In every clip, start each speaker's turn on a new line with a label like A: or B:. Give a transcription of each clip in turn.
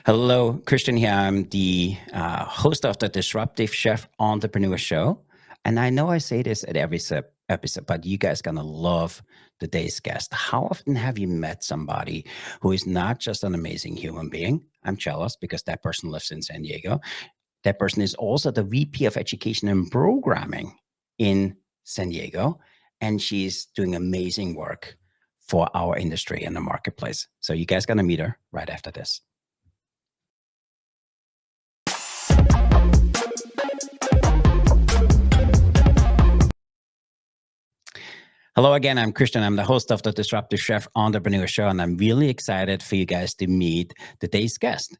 A: Hello, Christian here. I'm the host of the Disruptive Chef Entrepreneur Show. And I know I say this at every episode, but you guys going to love today's guest. How often have you met somebody who is not just an amazing human being? I'm jealous because that person lives in San Diego. That person is also the VP of Education and Programming in San Diego. And she's doing amazing work for our industry and the marketplace. So you guys going to meet her right after this. Hello again, I'm Christian. I'm the host of the Disruptive Chef Entrepreneur Show, and I'm really excited for you guys to meet today's guest.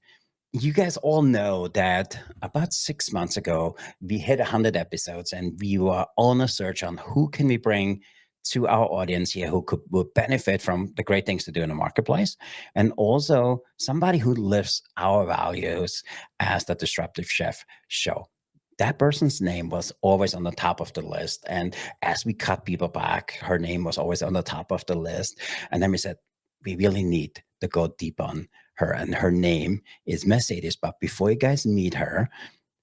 A: You guys all know that about 6 months ago, we hit 100 episodes, and we were on a search on who can we bring to our audience here who would benefit from the great things to do in the marketplace, and also somebody who lives our values as the Disruptive Chef Show. That person's name was always on the top of the list. And as we cut people back, her name was always on the top of the list. And then we said, we really need to go deep on her. And her name is Mercedes. But before you guys meet her,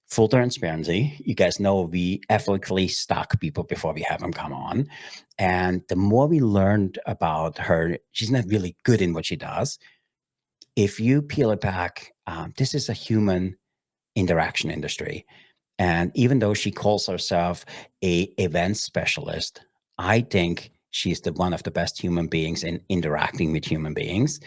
A: full transparency, you guys know we ethically stalk people before we have them come on. And the more we learned about her, she's not really good in what she does. If you peel it back, this is a human interaction industry. And even though she calls herself a event specialist, I think she's one of the best human beings in interacting with human beings.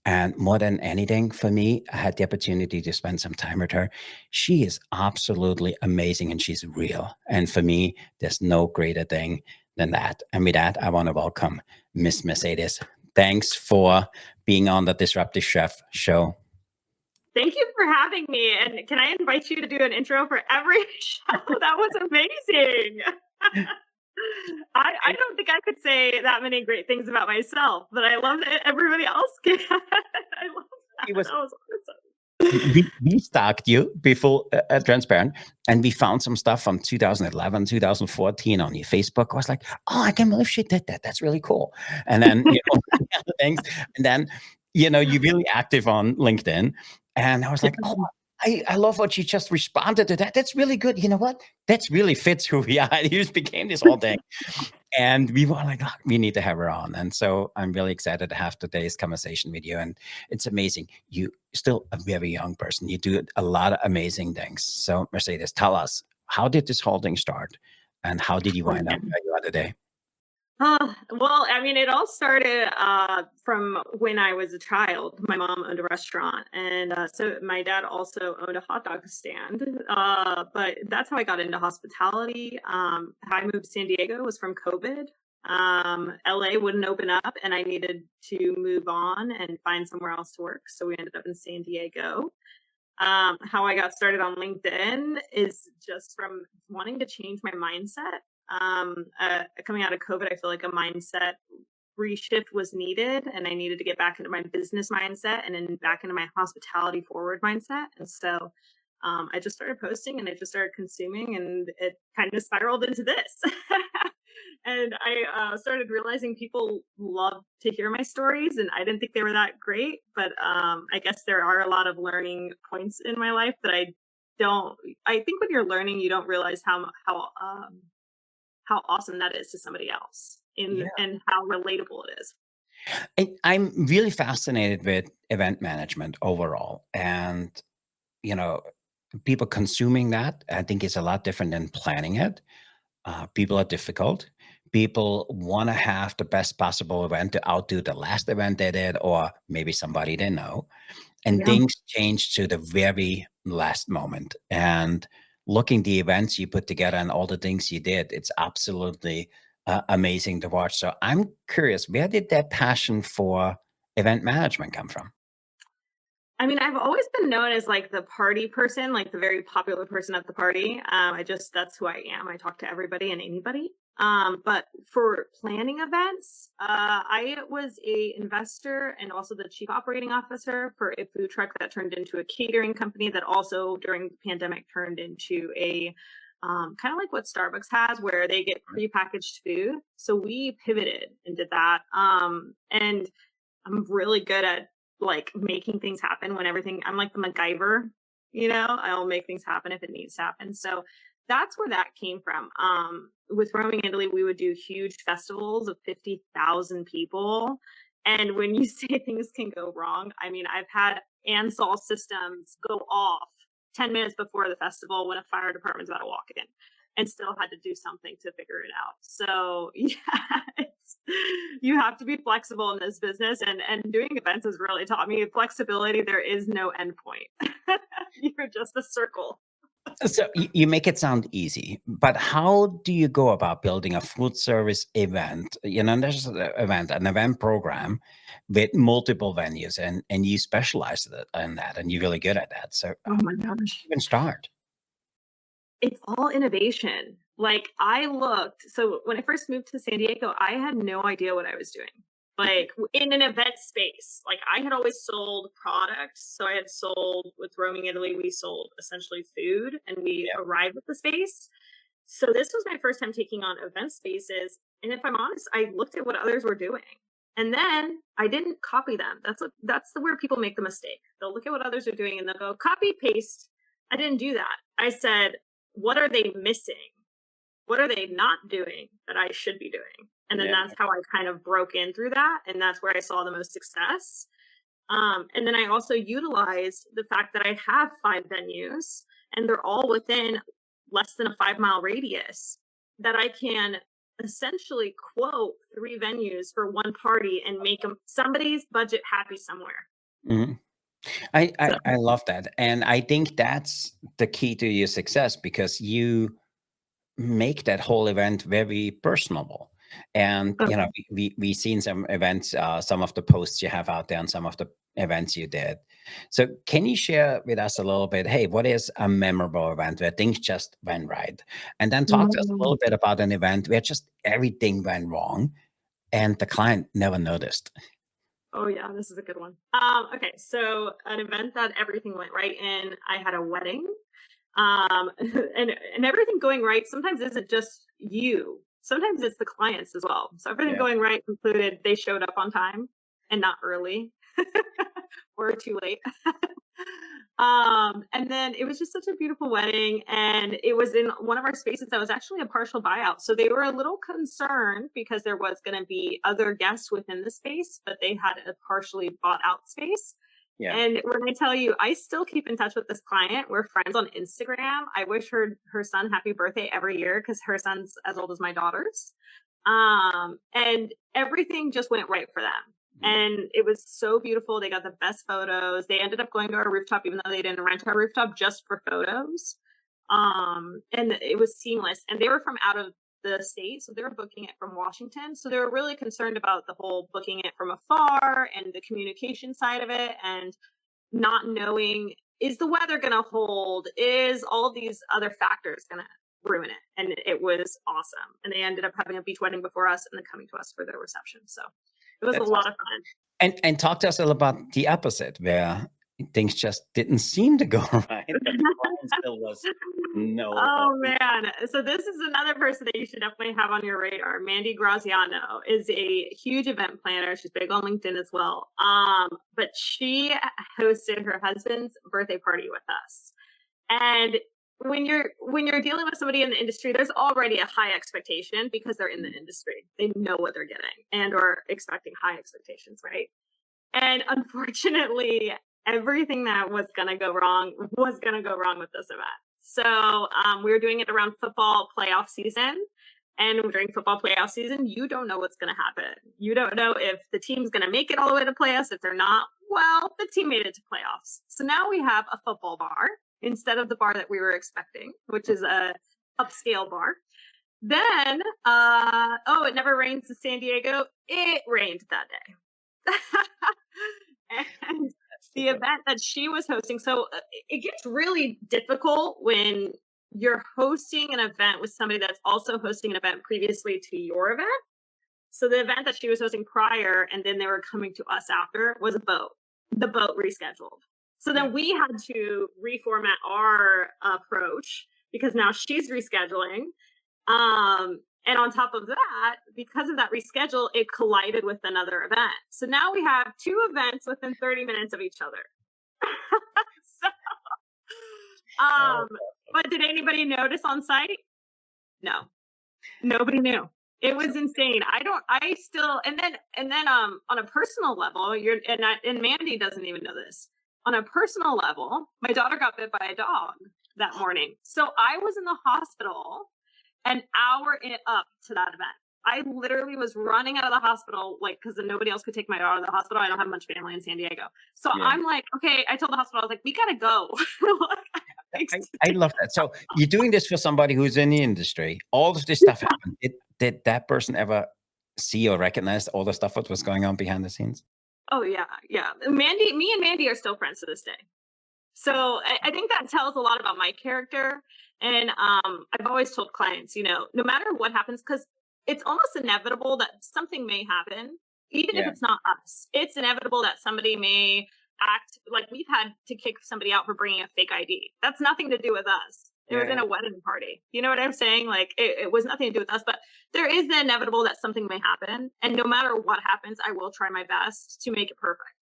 A: And more than anything, for me, I had the opportunity to spend some time with her. She is absolutely amazing and she's real. And for me, there's no greater thing than that. And with that, I want to welcome Miss Mercedes. Thanks for being on the Disruptive Chef Show.
B: Thank you for having me. And can I invite you to do an intro for every show? That was amazing. I don't think I could say that many great things about myself, but I love that everybody else can. I love that. That was awesome.
A: We stalked you before transparent, and we found some stuff from 2011, 2014 on your Facebook. I was like, oh, I can't believe she did that. That's really cool. And then, other things. And then, you're really active on LinkedIn. And I was like, oh, I love what you just responded to that. That's really good. You know what? That really fits who we are. It just became this whole thing. And we were like, oh, we need to have her on. And so I'm really excited to have today's conversation with you. And it's amazing. You still a very young person. You do a lot of amazing things. So Mercedes, tell us, how did this whole thing start? And how did you wind up where you are today?
B: Well, I mean, it all started from when I was a child. My mom owned a restaurant, and so my dad also owned a hot dog stand. But that's how I got into hospitality. How I moved to San Diego was from COVID. LA wouldn't open up, and I needed to move on and find somewhere else to work. So we ended up in San Diego. How I got started on LinkedIn is just from wanting to change my mindset. Coming out of COVID, I feel like a mindset reshift was needed, and I needed to get back into my business mindset and then back into my hospitality forward mindset. And so I just started posting and I just started consuming, and it kind of spiraled into this. And I started realizing people love to hear my stories, and I didn't think they were that great. But I guess there are a lot of learning points in my life that I think when you're learning, you don't realize how awesome that is to somebody else and how relatable it is.
A: I'm really fascinated with event management overall. And, people consuming that, I think is a lot different than planning it. People are difficult. People want to have the best possible event to outdo the last event they did, or maybe somebody they know. And things change to the very last moment. And looking the events you put together and all the things you did, it's absolutely amazing to watch. So I'm curious, where did that passion for event management come from?
B: I mean, I've always been known as like the party person, like the very popular person at the party. That's who I am. I talk to everybody and anybody. But for planning events, I was a investor and also the chief operating officer for a food truck that turned into a catering company that also during the pandemic turned into a kind of like what Starbucks has, where they get prepackaged food. So we pivoted and did that. And I'm really good at like making things happen when everything, I'm like the MacGyver, you know, I'll make things happen if it needs to happen. So that's where that came from. With Roaming Italy, we would do huge festivals of 50,000 people. And when you say things can go wrong, I mean, I've had Ansol systems go off 10 minutes before the festival when a fire department's about to walk in and still had to do something to figure it out. So yeah, you have to be flexible in this business, and doing events has really taught me flexibility. There is no end point. You're just a circle.
A: So you make it sound easy, but how do you go about building a food service event? You know, there's an event program with multiple venues, and you specialize in that, and you're really good at that. So
B: Oh
A: how
B: my
A: do
B: gosh.
A: you even start?
B: It's all innovation. Like, I looked, so when I first moved to San Diego, I had no idea what I was doing. Like, in an event space, like I had always sold products. So I had sold with Roaming Italy, we sold essentially food, and we
A: Yeah.
B: arrived at the space. So this was my first time taking on event spaces. And if I'm honest, I looked at what others were doing. And then I didn't copy them. That's the where people make the mistake. They'll look at what others are doing and they'll go copy paste. I didn't do that. I said, what are they missing? What are they not doing that I should be doing? And then
A: Yeah.
B: that's how I kind of broke in through that. And that's where I saw the most success. And then I also utilized the fact that I have 5 venues and they're all within less than a 5 mile radius, that I can essentially quote 3 venues for one party and make them somebody's budget happy somewhere.
A: Mhm. I,
B: So,
A: I I love that, and I think that's the key to your success because you make that whole event very personable. And
B: oh,
A: you know, we seen some events, some of the posts you have out there, and some of the events you did. So, can you share with us a little bit? Hey, what is a memorable event where things just went right? And then talk to us a
B: mm,
A: little bit about an event where just everything went wrong and the client never noticed.
B: oh yeah, this is a good one. Okay, so an event that everything went right in. I had a wedding. And everything going right sometimes isn't just you. Sometimes it's the clients as well. So everything
A: Yeah.
B: going right included they showed up on time and not early or too late. And then it was just such a beautiful wedding, and it was in one of our spaces that was actually a partial buyout. So they were a little concerned because there was going to be other guests within the space, but they had a partially bought out space.
A: Yeah.
B: And when I tell you, I still keep in touch with this client. We're friends on Instagram. I wish her son happy birthday every year because her son's as old as my daughter's. And everything just went right for them.
A: Mhm.
B: And it was so beautiful. They got the best photos. They ended up going to our rooftop, even though they didn't rent our rooftop, just for photos. And it was seamless. And they were from out of the state, so they were booking it from Washington. So they were really concerned about the whole booking it from afar and the communication side of it, and not knowing, is the weather going to hold? Is all of these other factors going to ruin it? And it was awesome. And they ended up having a beach wedding before us and then coming to us for their reception. So it was a
A: That's
B: lot
A: awesome.
B: of fun.
A: And talk to us a little about the opposite, where things just didn't seem to go right, but the client still was no.
B: Oh man. So this is another person that you should definitely have on your radar. Mandy Graziano is a huge event planner. She's big on LinkedIn as well. But she hosted her husband's birthday party with us. And when you're dealing with somebody in the industry, there's already a high expectation because they're in the industry. They know what they're getting and are expecting high expectations, right? And unfortunately, everything that was gonna go wrong with this event. So we were doing it around football playoff season. And during football playoff season, you don't know what's going to happen. You don't know if the team's going to make it all the way to playoffs. If they're not, well, the team made it to playoffs. So now we have a football bar instead of the bar that we were expecting, which is a upscale bar. Then, oh, it never rains in San Diego. It rained that day. And
A: That's the
B: the
A: joke.
B: event that she was hosting, so it gets really difficult when you're hosting an event with somebody that's also hosting an event previously to your event. So the event that she was hosting prior and then they were coming to us after was a boat. The boat rescheduled. So
A: Yeah.
B: then we had to reformat our approach because now she's rescheduling. And on top of that, because of that reschedule, it collided with another event. So now we have two events within 30 minutes of each other. So,
A: Oh,
B: um, but did anybody notice on site? No, nobody knew. It was insane. I still, on a personal level, and Mandy doesn't even know this. On a personal level, my daughter got bit by a dog that morning. So I was in the hospital an hour up to that event. I literally was running out of the hospital, like, because nobody else could take my daughter to the hospital. I don't have much family in San Diego. So
A: yeah.
B: I'm like, okay, I told the hospital, I was like, we got to go.
A: I love that. So you're doing this for somebody who's in the industry. All of this stuff happened. Did that person ever see or recognize all the stuff that was going on behind the scenes?
B: Oh, yeah. Yeah. Me and Mandy are still friends to this day. So I think that tells a lot about my character. And I've always told clients, no matter what happens, because it's almost inevitable that something may happen, even if
A: Yeah.
B: it's not us. It's inevitable that somebody may act like we've had to kick somebody out for bringing a fake ID. That's nothing to do with us. It was in
A: Yeah.
B: a wedding party. You know what I'm saying? Like it was nothing to do with us, but there is the inevitable that something may happen. And no matter what happens, I will try my best to make it perfect.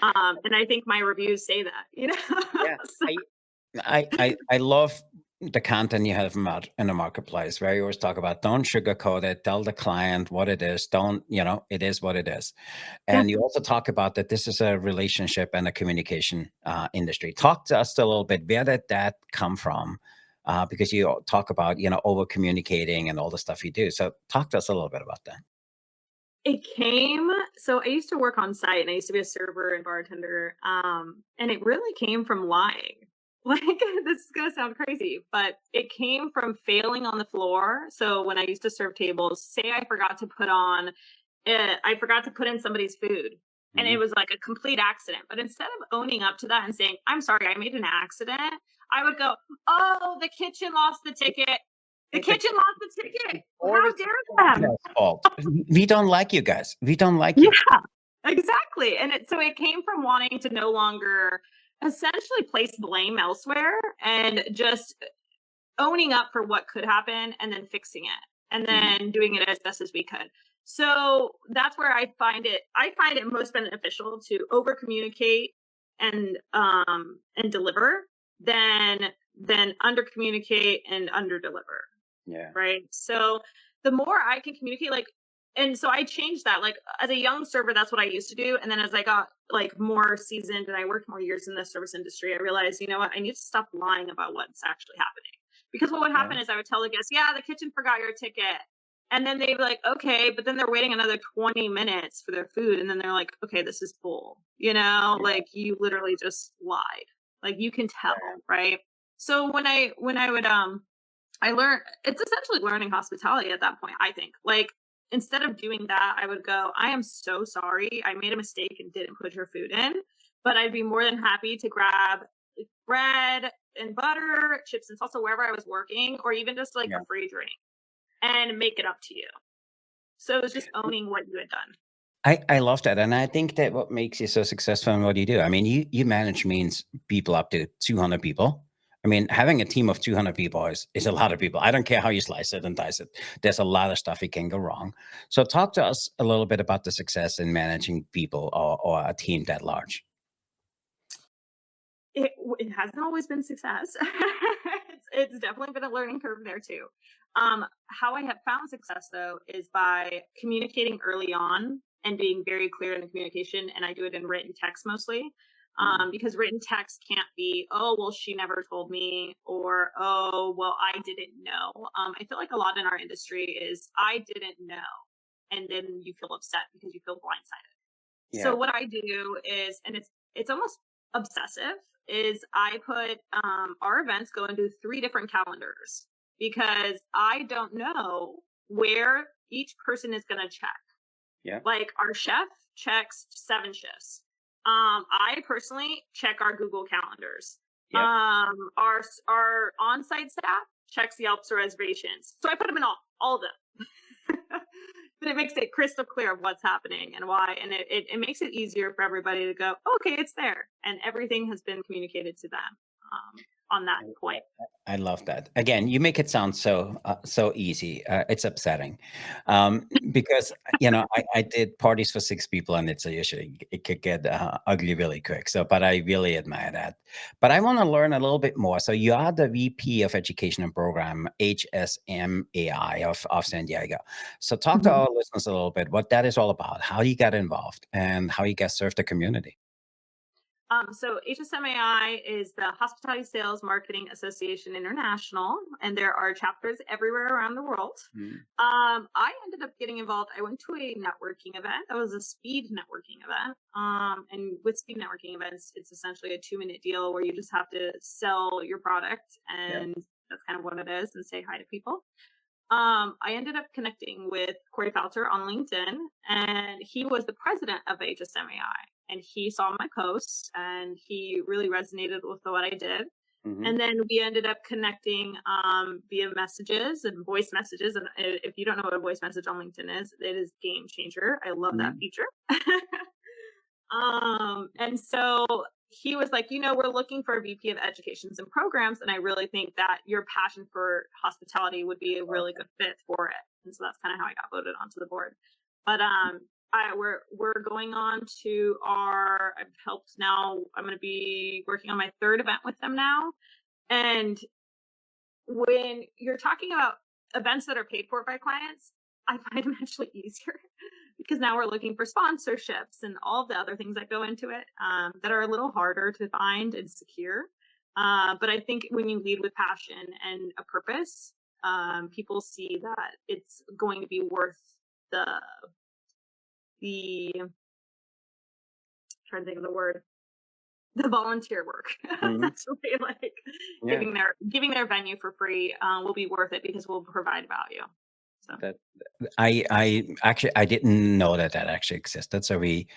B: And I think my reviews say that.
A: Yeah.
B: So,
A: I love the content you have in the marketplace where you always talk about don't sugarcoat it, tell the client what it is. Don't, it is what it is.
B: yeah.
A: And you also talk about that this is a relationship and a communication industry. Talk to us a little bit. Where did that come from? Because you talk about, over communicating and all the stuff you do. So talk to us a little bit about that.
B: So I used to work on site and I used to be a server and bartender. And it really came from lying. Like, this is going to sound crazy, but it came from failing on the floor. So when I used to serve tables, say I forgot to put in somebody's food and it
A: Mhm.
B: was like a complete accident. But instead of owning up to that and saying, I'm sorry, I made an accident, I would go, oh, the kitchen lost the ticket. The
A: It's a
B: kitchen lost the ticket.
A: or
B: How
A: it's
B: dare them?
A: fault. We don't like you guys. We don't like
B: Yeah,
A: you.
B: exactly. And it came from wanting to no longer essentially place blame elsewhere and just owning up for what could happen and then fixing it and
A: Mhm.
B: then doing it as best as we could. So that's where I find it most beneficial to over communicate and deliver than under communicate and under deliver.
A: Yeah.
B: Right? So the more I can communicate, like, and so I changed that. Like as a young server, that's what I used to do. And then as I got like more seasoned and I worked more years in the service industry, I realized, you know what, I need to stop lying about what's actually happening. Because what would
A: Yeah.
B: happen is I would tell the guests, yeah, the kitchen forgot your ticket. And then they'd be like, okay, but then they're waiting another 20 minutes for their food. And then they're like, okay, this is bull.
A: Yeah.
B: Like you literally just lied. Like you can tell, right? So when I learned it's essentially learning hospitality at that point, I think. Like instead of doing that, I would go, I am so sorry. I made a mistake and didn't put your food in, but I'd be more than happy to grab bread and butter, chips and salsa wherever I was working, or even just like
A: Yeah.
B: a free drink and make it up to you. So it was just owning what you had done.
A: I love that, and I think that what makes you so successful in what you do. I mean, you manage means people up to 200 people. I mean, having a team of 200 people is a lot of people. I don't care how you slice it and dice it. There's a lot of stuff it can go wrong. So talk to us a little bit about the success in managing people or a team that large.
B: It hasn't always been success. It's definitely been a learning curve there too. How I have found success though is by communicating early on and being very clear in the communication, and I do it in written text mostly.
A: Mhm.
B: Because written text can't be, oh well, she never told me, or oh well, I didn't know. I feel like a lot in our industry is I didn't know, and then you feel upset because you feel blindsided. So
A: Yeah.
B: what I do is, and it's almost obsessive, is I put our events go into three different calendars because I don't know where each person is going to check.
A: Yeah.
B: Like our chef checks 7 shifts. I personally check our Google calendars.
A: Yeah.
B: Our on-site staff checks Yelp's reservations. So I put them in all of them. But it makes it crystal clear of what's happening and why, and it makes it easier for everybody to go, okay, it's there, and everything has been communicated to them. on that point.
A: I love that. Again, you make it sound so easy. It's upsetting, because I did parties for 6 people, and it's usually it could get ugly really quick. So, but I really admire that. But I want to learn a little bit more. So, you are the VP of Education and Program HSMAI of San Diego. So, talk to
B: Mhm.
A: our listeners a little bit what that is all about, how you got involved, and how you guys serve the community.
B: So HSMAI is the Hospitality Sales Marketing Association International, and there are chapters everywhere around the world.
A: Mm.
B: I ended up getting involved. I went to a networking event. That was a speed networking event. And with speed networking events, it's essentially a 2-minute deal where you just have to sell your product,
A: Yeah.
B: and that's kind of what it is, and say hi to people. I ended up connecting with Corey Felter on LinkedIn, and he was the president of HSMAI. And he saw my posts, and he really resonated with what I did.
A: Hmm.
B: And then we ended up connecting via messages and voice messages. And if you don't know what a voice message on LinkedIn is, it is game changer. I love that
A: Hmm.
B: feature. And so he was like, we're looking for a VP of educations and programs. And I really think that your passion for hospitality would be a really good fit for it. And so that's kind of how I got voted onto the board. But we're going on to I've helped now. I'm going to be working on my third event with them now. And when you're talking about events that are paid for by clients, I find them actually easier because now we're looking for sponsorships and all the other things that go into it, that are a little harder to find and secure. But I think when you lead with passion and a purpose, people see that it's going to be worth the the trying to think of the word, the volunteer work.
A: Hmm.
B: That's really like
A: Yeah.
B: giving their venue for free, will be worth it because we'll provide value. So
A: That I actually I didn't know that that actually existed. So we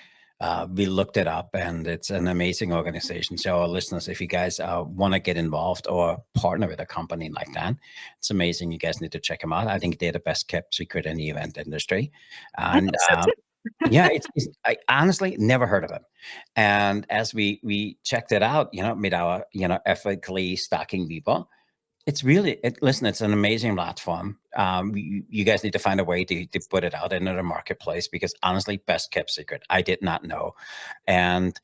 A: looked it up, and it's an amazing organization. So our listeners, if you guys want to get involved or partner with a company like that, it's amazing. You guys need to check them out. I think they're the best kept secret in the event industry,
B: I
A: and
B: think so too.
A: yeah, it's I honestly never heard of it. And as we checked it out, with our ethically stocking people, listen, it's an amazing platform. You guys need to find a way to put it out into the marketplace, because honestly, best kept secret. I did not know. And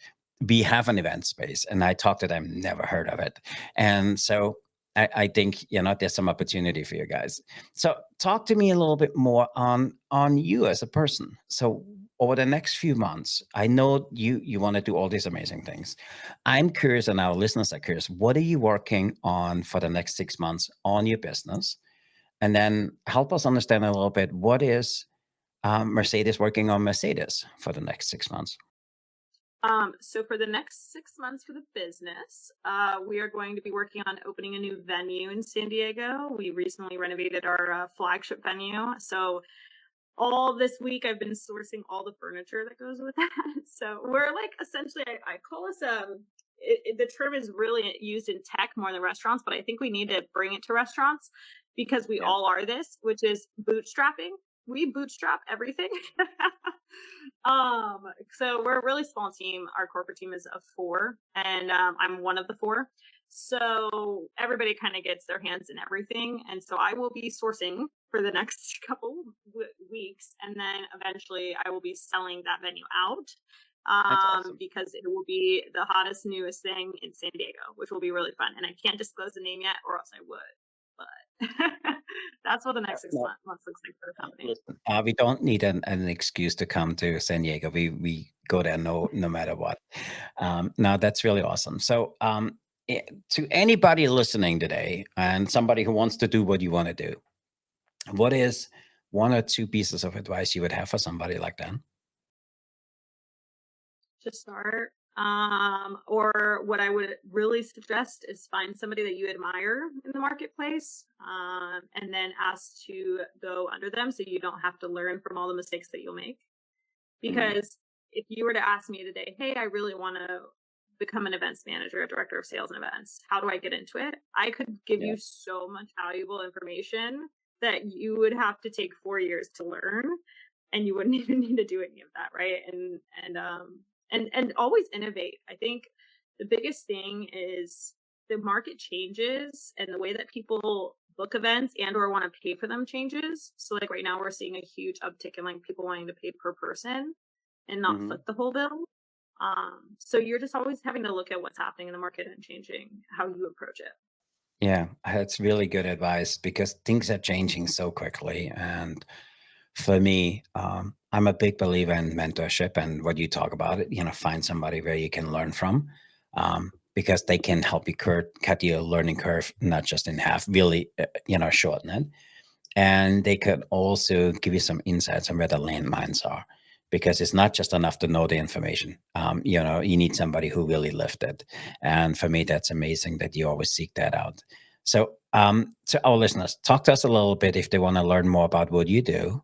A: we have an event space, and I talked to them, never heard of it. And so I think, there's some opportunity for you guys. So talk to me a little bit more on you as a person. So over the next few months, I know you want to do all these amazing things. I'm curious, and our listeners are curious, what are you working on for the next 6 months on your business? And then help us understand a little bit, what is Mercedes working on Mercedes for the next 6 months?
B: So for the next 6 months for the business, we are going to be working on opening a new venue in San Diego. We recently renovated our flagship venue. So all this week I've been sourcing all the furniture that goes with that. So we're like essentially, I call us the term is really used in tech more than restaurants, but I think we need to bring it to restaurants because we
A: Yeah,
B: all are this, which is bootstrapping. We bootstrap everything. um, so we're a really small team. Our corporate team is of four, and I'm one of the four. So everybody kind of gets their hands in everything. And so I will be sourcing for the next couple weeks. And then eventually I will be selling that venue out,
A: that's awesome.
B: because it will be the hottest, newest thing in San Diego, which will be really fun. And I can't disclose the name yet, or else I would. But that's what the next six
A: No,
B: months looks like for the company.
A: listen, we don't need an excuse to come to San Diego. We go there no matter what. Now that's really awesome. So, to anybody listening today, and somebody who wants to do what you want to do, what is one or two pieces of advice you would have for somebody like that?
B: To start. Or what I would really suggest is find somebody that you admire in the marketplace, and then ask to go under them so you don't have to learn from all the mistakes that you'll make.
A: Mm,
B: Because if you were to ask me today, hey, I really want to become an events manager, a director of sales and events, how do I get into it? I could give
A: yeah,
B: you so much valuable information that you would have to take 4 years to learn, and you wouldn't even need to do any of that, right? And always innovate. I think the biggest thing is the market changes and the way that people book events and or want to pay for them changes. So like right now we're seeing a huge uptick in like people wanting to pay per person and not
A: Mhm.
B: foot the whole bill. So you're just always having to look at what's happening in the market and changing how you approach it.
A: Yeah, that's really good advice because things are changing so quickly. And for me, I'm a big believer in mentorship and what you talk about it. Find somebody where you can learn from, because they can help you cut your learning curve not just in half, really, shorten it. And they could also give you some insights on where the landmines are, because it's not just enough to know the information. You need somebody who really lived it. And for me, that's amazing that you always seek that out. So, to our listeners, talk to us a little bit if they want to learn more about what you do.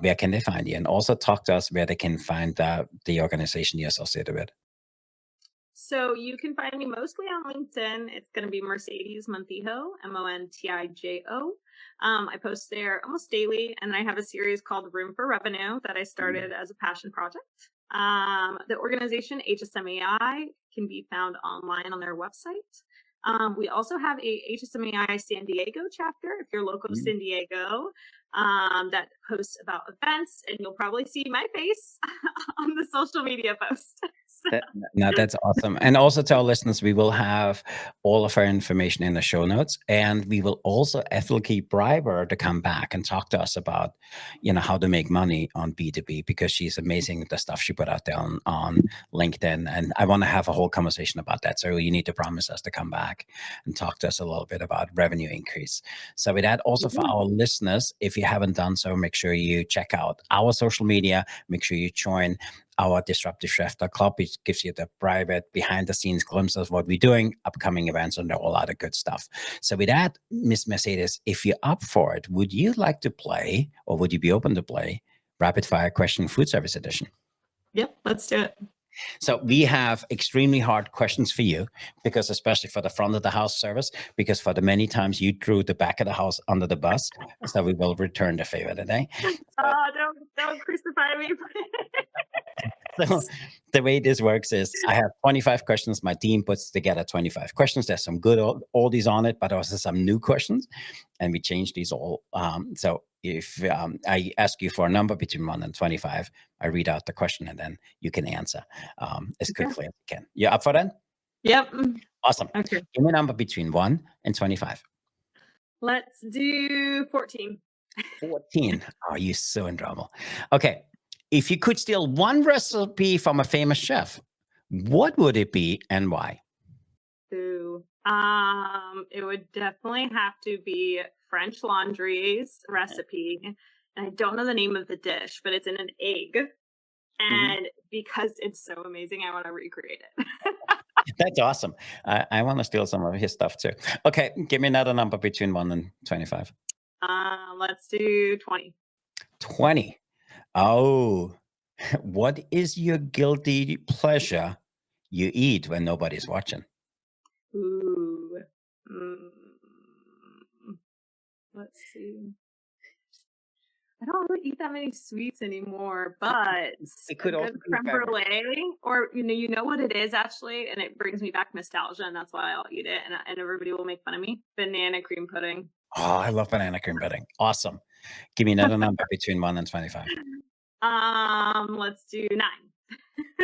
A: Where can they find you? And also talk to us where they can find the organization you're associated with.
B: So you can find me mostly on LinkedIn. It's going to be Mercedes Montijo, Montijo. I post there almost daily, and I have a series called Room for Revenue that I
A: Mhm.
B: started as a passion project. The organization HSMAI can be found online on their website. We also have a HSMAI San Diego chapter if you're local to
A: Mhm.
B: San Diego, that posts about events, and you'll probably see my face on the social media post.
A: No, that's awesome. And also to our listeners, we will have all of our information in the show notes, and we will also ethically bribe her to come back and talk to us about, how to make money on B2B, because she's amazing with the stuff she put out there on LinkedIn. And I want to have a whole conversation about that. So you need to promise us to come back and talk to us a little bit about revenue increase. So with that, also for our listeners, if you haven't done so, make sure you check out our social media, make sure you join our Disruptive Chef Club, which gives you the private behind the scenes glimpse of what we're doing, upcoming events, and a whole lot of good stuff. So with that, Miss Mercedes, if you're up for it, would you like to play, or would you be open to play Rapid Fire Question Food Service Edition?
B: Yep, let's do it.
A: So we have extremely hard questions for you, because especially for the front of the house service, because for the many times you threw the back of the house under the bus, so we will return the favor today. So
B: Don't crucify me.
A: So the way this works is I have 25 questions. My team puts together 25 questions. There's some good oldies on it, but also some new questions. And we change these all. So if I ask you for a number between 1 and 25, I read out the question and then you can answer as
B: Okay.
A: quickly as you can. You up for that?
B: Yep.
A: Awesome.
B: Okay.
A: Give me a number between 1 and 25.
B: Let's do 14.
A: 14. Oh, you're so in trouble. Okay. If you could steal one recipe from a famous chef, what would it be and why?
B: Ooh. It would definitely have to be French Laundry's recipe. And I don't know the name of the dish, but it's in an egg.
A: Mhm.
B: And because it's so amazing, I want to recreate it.
A: That's awesome. I want to steal some of his stuff too. Okay, give me another number between 1 and 25.
B: Let's do 20.
A: 20. Oh, what is your guilty pleasure you eat when nobody's watching?
B: Ooh. Mm, let's see. I don't really eat that many sweets anymore, but
A: It
B: a
A: could also
B: good
A: be a
B: creme
A: beverage.
B: brulee, or you know what it is actually, and it brings me back nostalgia, and that's why I'll eat it, and everybody will make fun of me. Banana cream pudding.
A: Oh, I love banana cream pudding. Awesome. Give me another number between 1 and 25.
B: Let's do 9.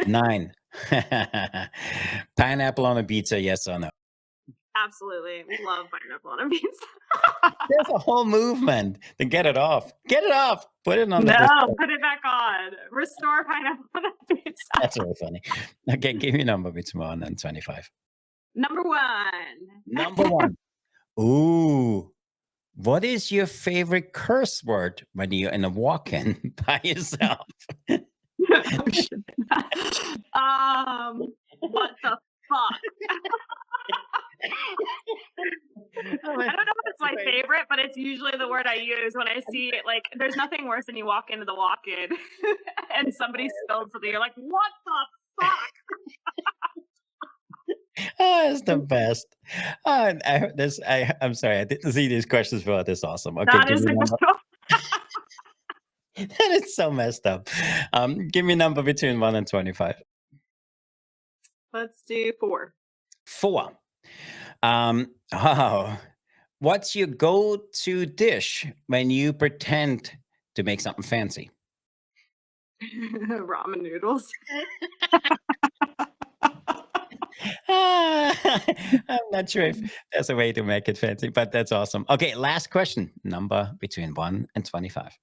A: 9. Pineapple on a pizza, yes or no?
B: Absolutely, love pineapple on a pizza.
A: There's a whole movement to get it off. Get it off. Put it on the
B: No,
A: display.
B: put it back on. Restore pineapple on a pizza.
A: That's really funny. Okay, give me a number between 1 and 25.
B: Number 1.
A: Number 1. Ooh. What is your favorite curse word when you're in a walk-in by yourself?
B: Oh, shit. What the fuck?
A: Oh,
B: I
A: man,
B: don't know if it's
A: that's
B: my
A: great.
B: favorite, but it's usually the word I use when I see it. Like, there's nothing worse than you walk into the walk-in and somebody spilled something. You're like, what the fuck?
A: Oh, it's the best. Oh, and I'm sorry, I didn't see these questions before. This awesome. Okay,
B: That
A: give
B: is
A: me a
B: the
A: number. That is so messed up. Give me a number between 1 and 25.
B: Let's do 4.
A: 4. Oh, what's your go-to dish when you pretend to make something fancy?
B: Ramen noodles.
A: I'm not sure if there's a way to make it fancy, but that's awesome. Okay, last question. Number between 1 and 25.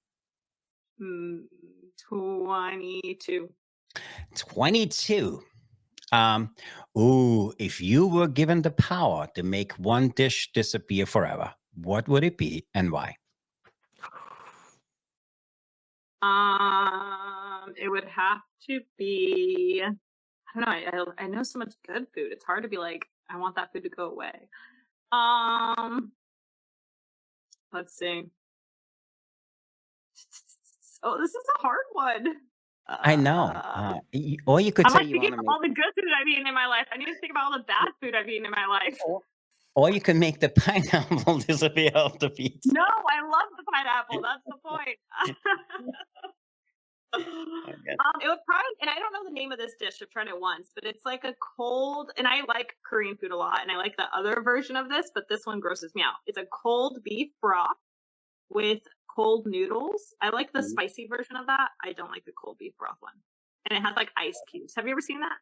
B: Mm, 22.
A: 22. Um, ooh, if you were given the power to make one dish disappear forever, what would it be and why?
B: It would have to be. I don't know. I know so much good food. It's hard to be like, I want that food to go away. Um, let's see. Oh, this is a hard one.
A: I know.
B: Uh,
A: Or you could
B: I'm
A: say
B: like
A: you
B: thinking
A: want to
B: of
A: make,
B: all the good food I've eaten in my life. I need to think about all the bad food I've eaten in my life.
A: or, or you can make the pineapple disappear off the pizza.
B: No, I love the pineapple. That's the point.
A: Okay.
B: It would probably, and I don't know the name of this dish. I've tried it once, but it's like a cold, and I like Korean food a lot, and I like the other version of this, but this one grosses me out. It's a cold beef broth with cold noodles. I like the
A: Mhm.
B: spicy version of that. I don't like the cold beef broth one. And it has like ice cubes. Have you ever seen that?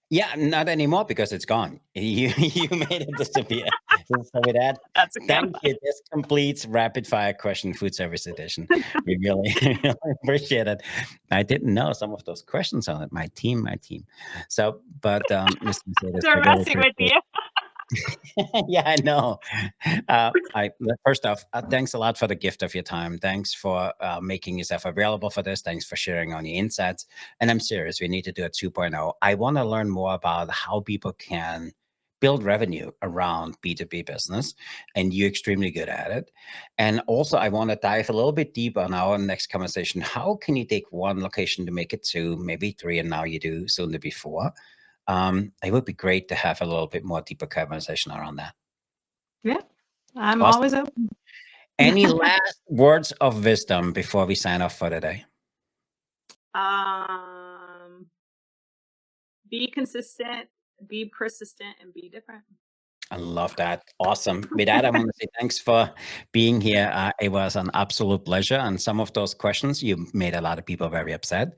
A: Yeah, not anymore because it's gone. You made it disappear. So with that,
B: That's a good
A: thank you. This completes rapid fire question food service edition. We really, really appreciate it. I didn't know some of those questions on it. My team. So, but Mr. Mercedes,
B: They're
A: I really
B: messing with
A: appreciate.
B: you.
A: Yeah, I know. First off, thanks a lot for the gift of your time. Thanks for making yourself available for this. Thanks for sharing on your insights. And I'm serious, we need to do a 2.0. I want to learn more about how people can build revenue around B2B business, and you're extremely good at it. And also, I want to dive a little bit deeper on our next conversation. How can you take one location to make it two, maybe three, and now you do soon to be four? It would be great to have a little bit more deeper conversation around that.
B: Yeah, I'm
A: Awesome.
B: always open.
A: Any last words of wisdom before we sign off for today?
B: um, be consistent, be persistent, and be different.
A: I love that. Awesome. With that, I want to say thanks for being here. It was an absolute pleasure. And some of those questions, you made a lot of people very upset.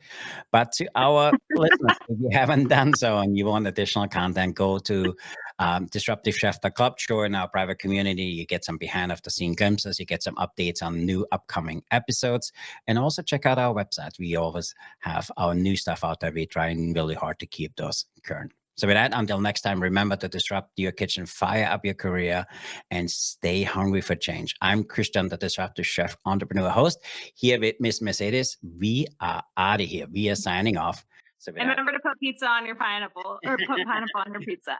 A: But to our listeners, if you haven't done so and you want additional content, go to disruptivechef.club, join our private community. You get some behind of the scene glimpses, you get some updates on new upcoming episodes, and also check out our website. We always have our new stuff out there. We're trying really hard to keep those current. So with that, until next time, remember to disrupt your kitchen, fire up your career, and stay hungry for change. I'm Christian, the Disruptive Chef Entrepreneur host, here with Miss Mercedes. We are out of here. We are signing off. So with
B: And
A: that,
B: remember to put pizza on your pineapple, or put pineapple on your pizza.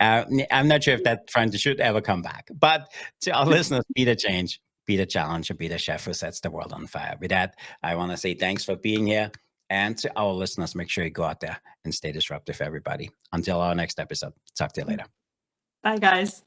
A: I'm not sure if that trend should ever come back, but to our listeners, be the change, be the challenge, and be the chef who sets the world on fire. With that, I want to say thanks for being here. And to our listeners, make sure you go out there and stay disruptive, everybody. Until our next episode, talk to you later.
B: Bye, guys.